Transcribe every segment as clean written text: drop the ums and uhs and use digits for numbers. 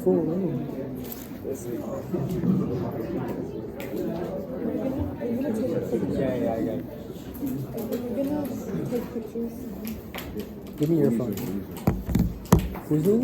Full room. Yeah, I got it. We're gonna take pictures. Give me your phone. Who's doing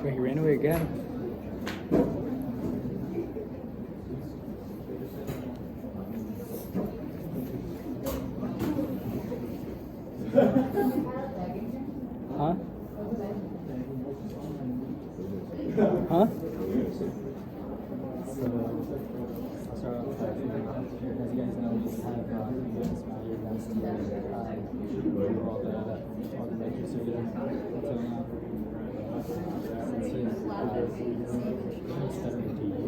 Wait, he ran away again. Huh? Huh? So, I'll start off by, as you guys know, we just have Ismail last year, all the lectures are there until now. Since he is studying to you.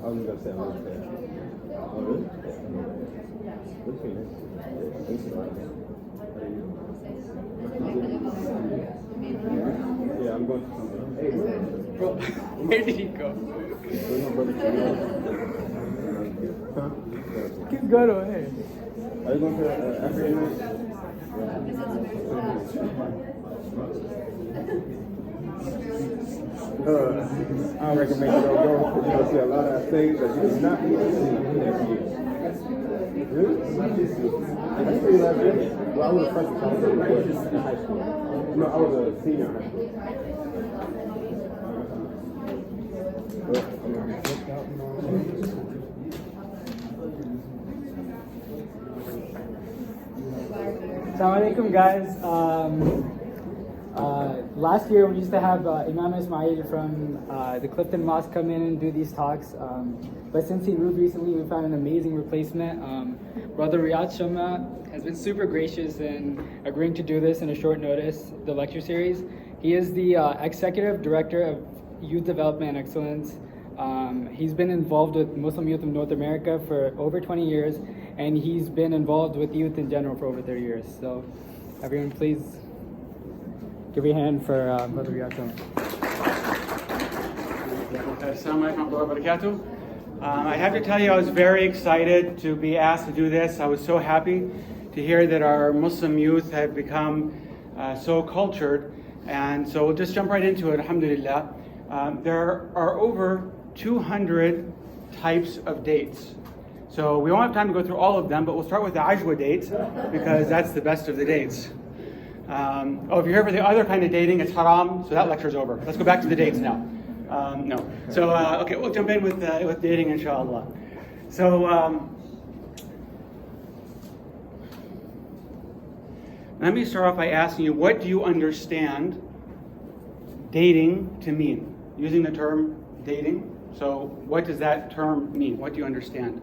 I was gonna say I was there. Oh, really? Okay, nice. Yeah, I'm going to something. Hey, Bro, where did he go? Keep going away. Are you going to African? I recommend you don't go because you'll see a lot of things that you do not need to see next year. Really? I see that really. Well, I was a freshman in high school. No, I was a senior in high school. Assalamu alaikum, guys. Last year we used to have Imam Ismail from the Clifton Mosque come in and do these talks, but since he moved recently, we found an amazing replacement. Brother Riyadh Shama has been super gracious in agreeing to do this in a short notice, the lecture series. He is the Executive Director of Youth Development and Excellence. He's been involved with Muslim youth of North America for over 20 years, and he's been involved with youth in general for over 30 years. So everyone please give your hand for Brother Riyadh Shama. Assalamu alaikum wa rahmatullahi wa barakatuh. I have to tell you, I was very excited to be asked to do this. I was so happy to hear that our Muslim youth have become so cultured. And so we'll just jump right into it, alhamdulillah. There are over 200 types of dates. So we won't have time to go through all of them, but we'll start with the Ajwa date because that's the best of the dates. If you're here for the other kind of dating, it's haram, so that lecture's over. Let's go back to the dates now. No. So, okay, we'll jump in with dating, inshallah. So, let me start off by asking you, what do you understand dating to mean? Using the term dating. So, what does that term mean? What do you understand?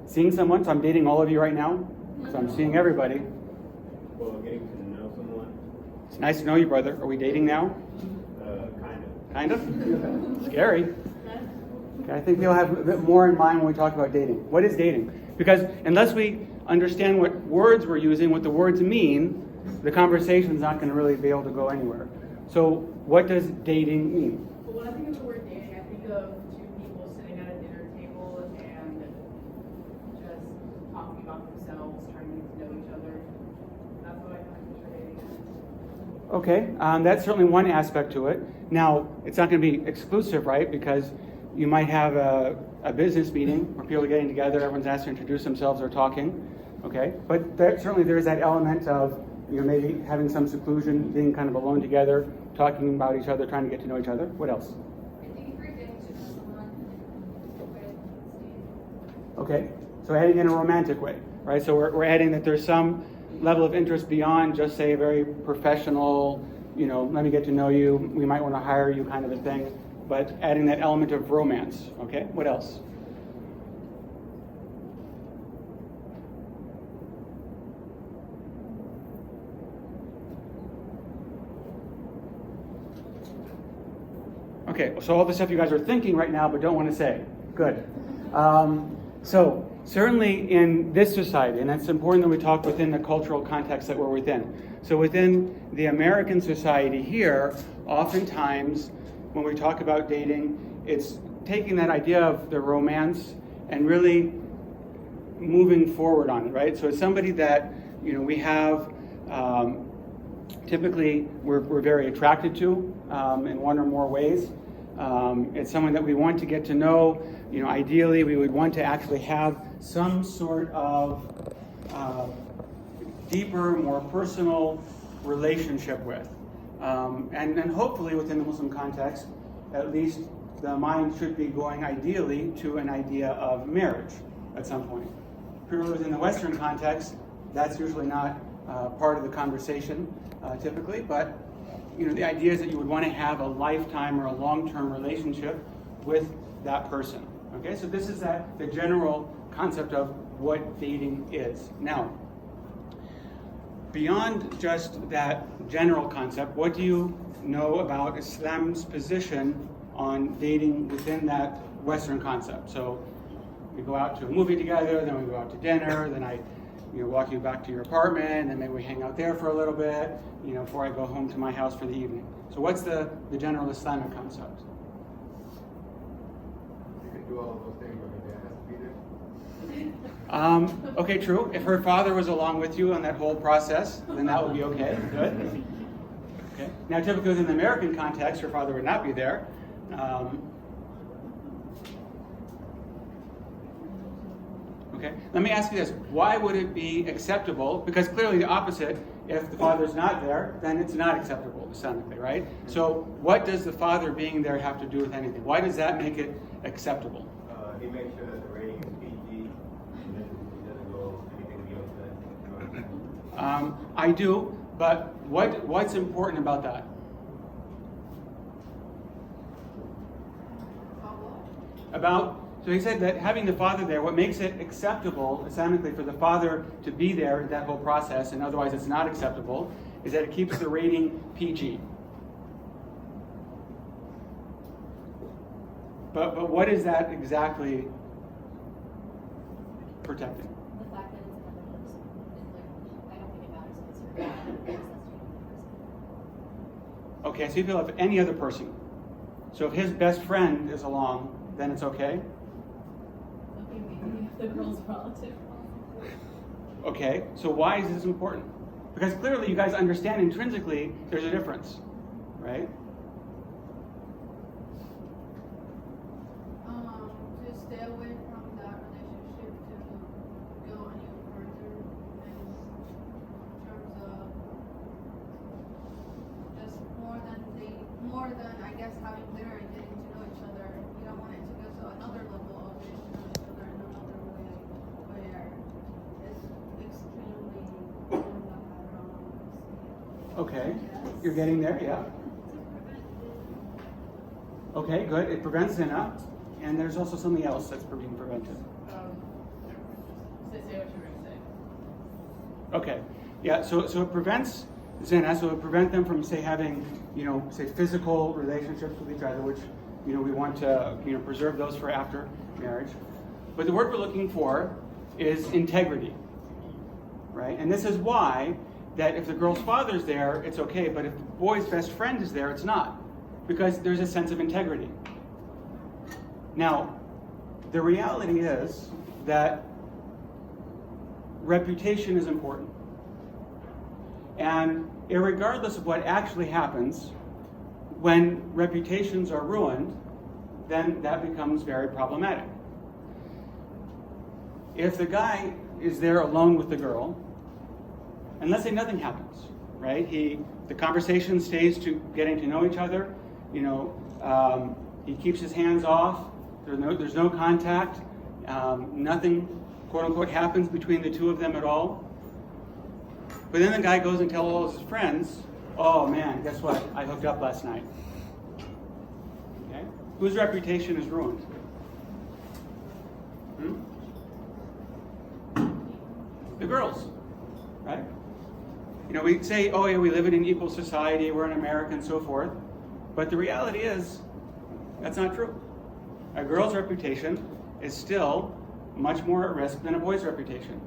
Seeing someone. So I'm dating all of you right now. So I'm seeing everybody. Well, getting to know someone. It's nice to know you, brother. Are we dating now? Kind of. Kind of? Scary. Okay, I think we'll have a bit more in mind when we talk about dating. What is dating? Because unless we understand what words we're using, what the words mean, the conversation's not going to really be able to go anywhere. So what does dating mean? Well, when I think of the word dating, I think of two people sitting at a dinner table and just talking about themselves, trying to get to know each other. That's what I kind of picture dating as. Okay, that's certainly one aspect to it. Now, it's not going to be exclusive, right? Because you might have a business meeting where people are getting together, everyone's asked to introduce themselves or talking, okay? But certainly there's that element of, maybe having some seclusion, being kind of alone together, talking about each other, trying to get to know each other. What else? Okay, so heading in a romantic way, right? So we're adding that there's some level of interest beyond just, say, a very professional, let me get to know you, we might want to hire you kind of a thing, but adding that element of romance, okay? What else? Okay, so all the stuff you guys are thinking right now but don't want to say. Good. So certainly in this society, and it's important that we talk within the cultural context that we're within. So within the American society here, oftentimes when we talk about dating, it's taking that idea of the romance and really moving forward on it, right? So it's somebody that, we have typically we're very attracted to in one or more ways. It's someone that we want to get to know. Ideally, we would want to actually have some sort of deeper, more personal relationship with. And hopefully within the Muslim context, at least the mind should be going ideally to an idea of marriage at some point. Purely within the Western context, that's usually not part of the conversation typically, but the idea is that you would want to have a lifetime or a long-term relationship with that person. Okay, so this is the general concept of what dating is. Now, beyond just that general concept, what do you know about Islam's position on dating within that Western concept? So we go out to a movie together, then we go out to dinner, then I walk you back to your apartment, and then maybe we hang out there for a little bit, before I go home to my house for the evening. So what's the general Islamic concept? You can do all of those things, but your dad has to be there. Okay, true. If her father was along with you on that whole process, then that would be okay. Good. Okay. Now, typically within the American context, her father would not be there. Okay. Let me ask you this: why would it be acceptable? Because clearly the opposite. If the father's not there, then it's not acceptable Islamically, right? So, what does the father being there have to do with anything? Why does that make it acceptable? He makes sure that the rating is PG, and he doesn't go anything beyond that. I do, but what's important about that? So he said that having the father there, what makes it acceptable Islamically for the father to be there in that whole process, and otherwise it's not acceptable, is that it keeps the rating PG. But what is that exactly protecting? The fact that it's another person. I don't think it matters if it's your dad or person. Okay, so you feel if any other person. So if his best friend is along, then it's okay? Okay, maybe if the girl's relative. Okay, so why is this important? Because clearly you guys understand intrinsically there's a difference, right? To stay away from that relationship to go any further in terms of just more than I guess having dinner and getting to know each other. You don't want it to go to another level of getting to know each other in another way where it's extremely Okay, you're getting there, yeah. Okay, good. It prevents zina, and there's also something else that's being prevented. Say what you were going to say. Okay, yeah. So it prevents zina. So it prevents them from having say physical relationships with each other, which we want to preserve those for after marriage. But the word we're looking for is integrity, right? And this is why that if the girl's father's there, it's okay, but if the boy's best friend is there, it's not, because there's a sense of integrity. Now, the reality is that reputation is important. And irregardless of what actually happens, when reputations are ruined, then that becomes very problematic. If the guy is there alone with the girl, and let's say nothing happens, right? The conversation stays to getting to know each other. He keeps his hands off. There's no contact. Nothing, quote unquote, happens between the two of them at all. But then the guy goes and tells all his friends, "Oh man, guess what? I hooked up last night." Okay? Whose reputation is ruined? The girls, right? We say, "Oh yeah, we live in an equal society, we're an American," and so forth. But the reality is, that's not true. A girl's reputation is still much more at risk than a boy's reputation.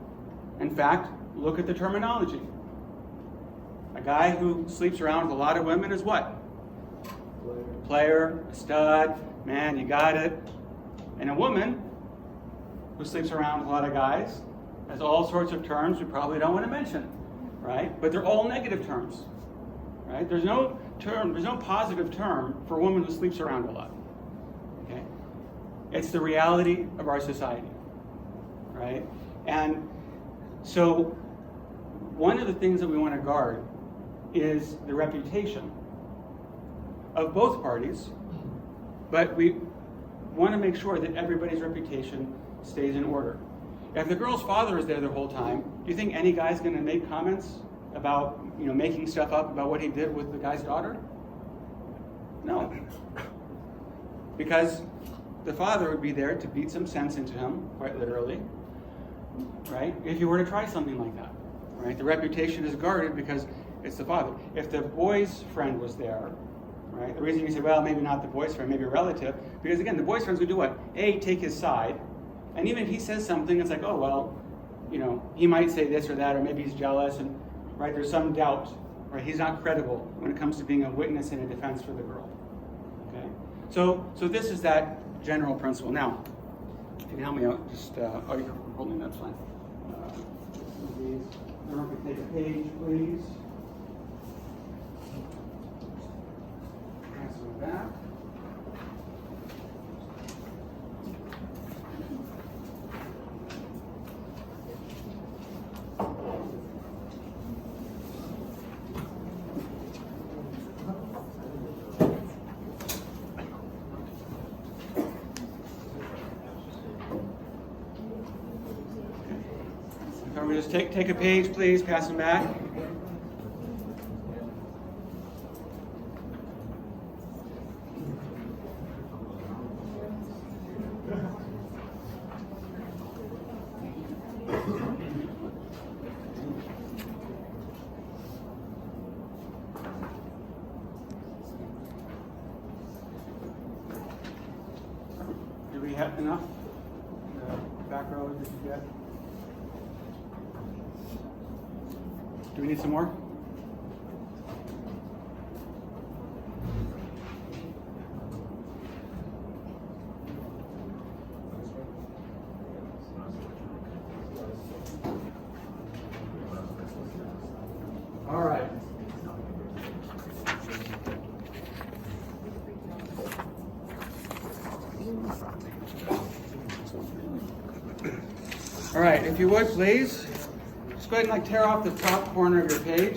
In fact, look at the terminology. A guy who sleeps around with a lot of women is what? Player, stud, man, you got it. And a woman who sleeps around with a lot of guys has all sorts of terms we probably don't want to mention, right? But they're all negative terms, right? There's no positive term for a woman who sleeps around a lot, okay? It's the reality of our society, right? And so one of the things that we want to guard is the reputation of both parties, but we want to make sure that everybody's reputation stays in order. If the girl's father is there the whole time, do you think any guy's going to make comments about, making stuff up about what he did with the guy's daughter? No. Because the father would be there to beat some sense into him, quite literally, right? If you were to try something like that, right? The reputation is guarded because it's the father. If the boy's friend was there, right? The reason you say, well, maybe not the boy's friend, maybe a relative, because again, the boy's friends would do what? A, take his side, and even if he says something, it's like, oh, well, he might say this or that, or maybe he's jealous, and right, there's some doubt, right? He's not credible when it comes to being a witness in a defense for the girl. Okay? So this is that general principle. Now, if you can help me out, just, you're holding, that's fine. Everyone can take a page, please. Pass it back. Can we just take a page, please, pass them back. Do we have enough? The back row, did you get? Do we need some more? All right. All right, if you would, please. Just go ahead and tear off the top corner of your page.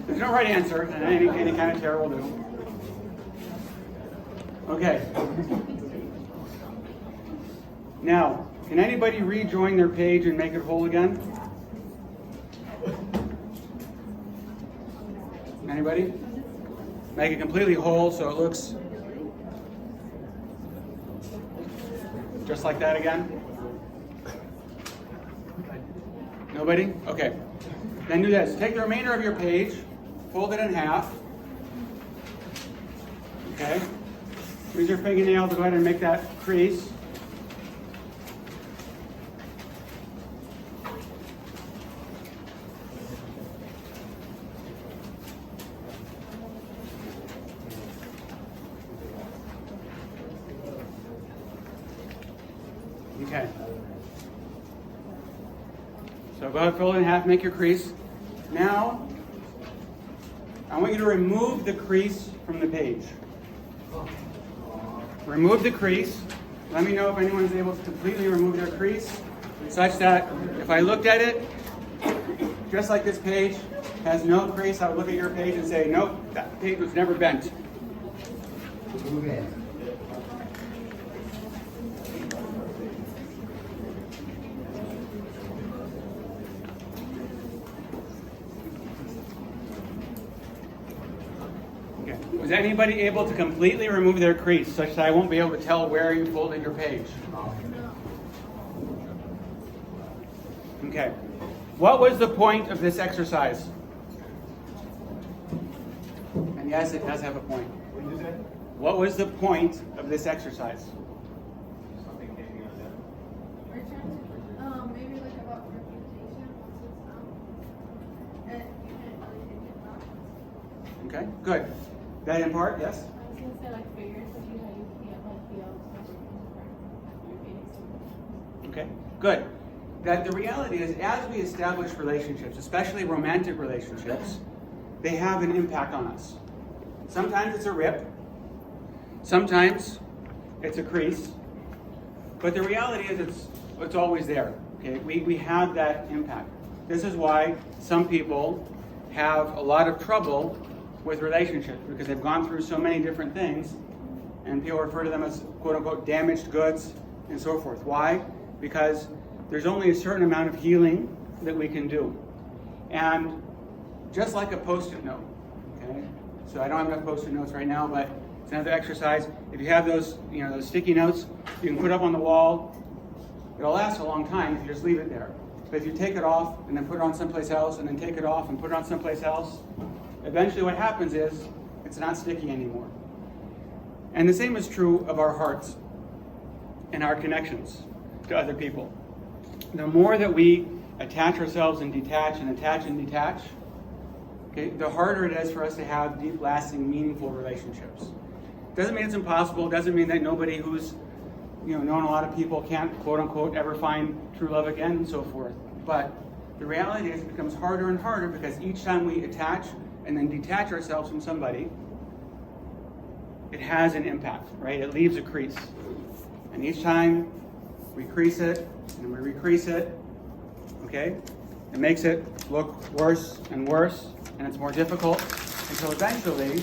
There's no right answer, and any kind of tear will do. Okay. Now, can anybody rejoin their page and make it whole again? Anybody? Make it completely whole so it looks just like that again? Nobody? Okay. Then do this. Take the remainder of your page fold it in half. Okay. Use your fingernail to go ahead and make that crease. Okay. So go ahead, fold it in half, make your crease. Now, I want you to remove the crease from the page. Remove the crease. Let me know if anyone's able to completely remove their crease, such that if I looked at it, just like this page has no crease, I would look at your page and say, nope, that page was never bent. Okay. Was anybody able to completely remove their crease such that I won't be able to tell where you folded your page? Okay. What was the point of this exercise? And yes, it does have a point. What did you say? What was the point of this exercise? Something came out there. We're trying to, maybe like about reputation once it's out. And you can't really take it back. Okay, good. That in part, yes? I was gonna say like figuratively how you can't like feel your feelings. Okay, good. That the reality is, as we establish relationships, especially romantic relationships, they have an impact on us. Sometimes it's a rip, sometimes it's a crease, but the reality is it's always there. Okay, we have that impact. This is why some people have a lot of trouble with relationships, because they've gone through so many different things, and people refer to them as quote unquote damaged goods and so forth. Why? Because there's only a certain amount of healing that we can do. And just like a Post-it note, okay? So I don't have enough Post-it notes right now, but it's another exercise. If you have those, those sticky notes, you can put up on the wall. It'll last a long time if you just leave it there. But if you take it off and then put it on someplace else, and then take it off and put it on someplace else, eventually what happens is it's not sticky anymore. And the same is true of our hearts and our connections to other people. The more that we attach ourselves and detach and attach and detach, okay, the harder it is for us to have deep, lasting, meaningful relationships. Doesn't mean it's impossible. Doesn't mean that nobody who's known a lot of people can't, quote unquote, ever find true love again and so forth. But the reality is it becomes harder and harder, because each time we attach and then detach ourselves from somebody, it has an impact, right? It leaves a crease. And each time we crease it and we recrease it, okay? It makes it look worse and worse, and it's more difficult, until eventually,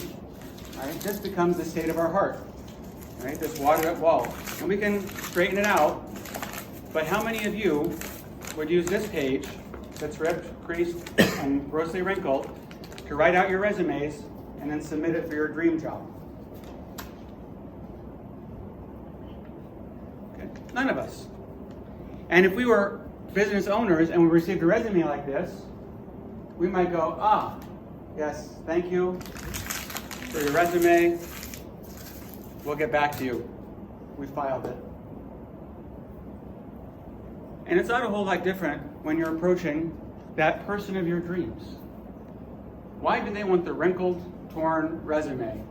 right, this becomes the state of our heart, right? This watered up wall. And we can straighten it out, but how many of you would use this page that's ripped, creased, and grossly wrinkled to write out your resumes and then submit it for your dream job? Okay. None of us. And if we were business owners and we received a resume like this, we might go, yes, thank you for your resume. We'll get back to you. We filed it. And it's not a whole lot different when you're approaching that person of your dreams. Why do they want the wrinkled, torn resume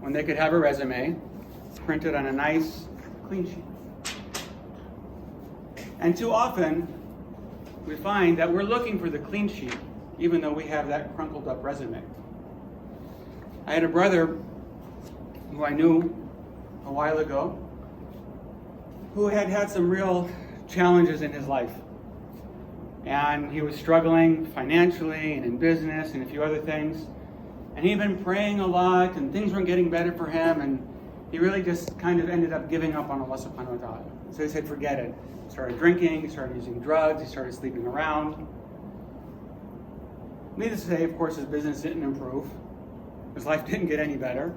when they could have a resume printed on a nice, clean sheet? And too often, we find that we're looking for the clean sheet, even though we have that crumpled up resume. I had a brother who I knew a while ago who had had some real challenges in his life. And he was struggling financially and in business and a few other things. And he'd been praying a lot, and things weren't getting better for him, and he really just kind of ended up giving up on Allah subhanahu wa ta'ala. So he said, forget it. He started drinking, he started using drugs, he started sleeping around. Needless to say, of course, his business didn't improve. His life didn't get any better.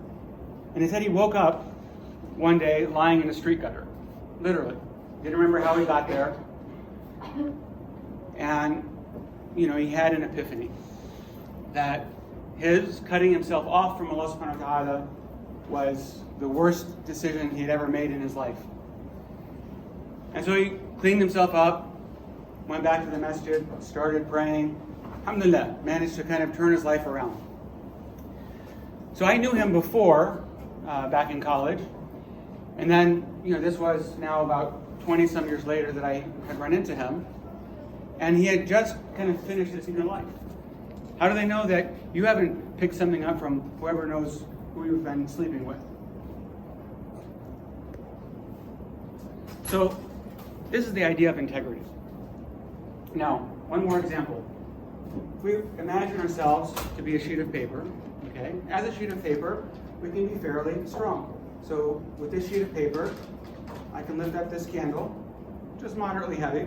And he said he woke up one day lying in a street gutter. Literally. Didn't remember how he got there. And he had an epiphany that his cutting himself off from Allah subhanahu wa ta'ala was the worst decision he had ever made in his life. And so he cleaned himself up, went back to the masjid, started praying. Alhamdulillah, managed to kind of turn his life around. So I knew him before, back in college. And then, this was now about 20 some years later that I had run into him. And he had just kind of finished his inner life. How do they know that you haven't picked something up from whoever knows who you've been sleeping with? So, this is the idea of integrity. Now, one more example. If we imagine ourselves to be a sheet of paper, okay? As a sheet of paper, we can be fairly strong. So, with this sheet of paper, I can lift up this candle, just moderately heavy,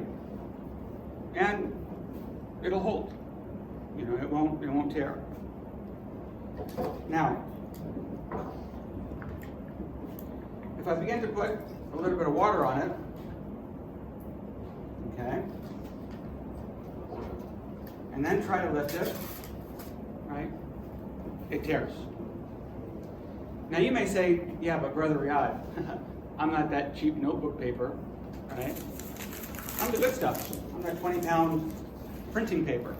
and it'll hold. It won't tear. Now, if I begin to put a little bit of water on it, okay, and then try to lift it, right, it tears. Now you may say, yeah, but Brother Riyadh, I'm not that cheap notebook paper, right? I'm the good stuff. I'm that 20-pound printing paper,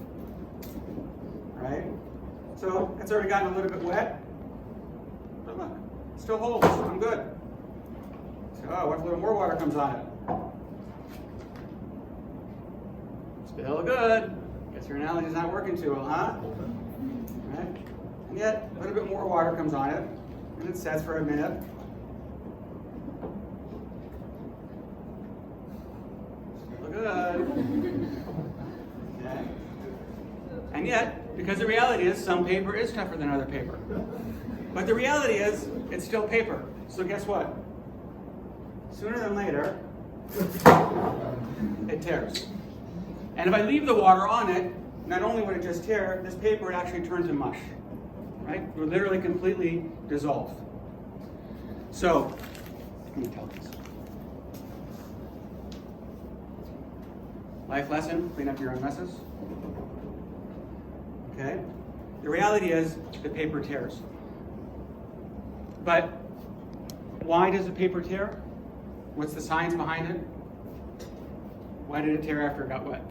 right? So it's already gotten a little bit wet, but look, it still holds. I'm good. So, what if a little more water comes on it? Still good. Guess your analogy's not working too well, huh? Right? And yet, a little bit more water comes on it, and it sets for a minute. Still good. Okay. And yet, because the reality is some paper is tougher than other paper. But the reality is, it's still paper. So guess what? Sooner than later, it tears. And if I leave the water on it, not only would it just tear, this paper would actually turn to mush. Right? It would literally completely dissolve. So, let me tell this. Life lesson, clean up your own messes. Okay? The reality is, the paper tears. But why does the paper tear? What's the science behind it? Why did it tear after it got wet?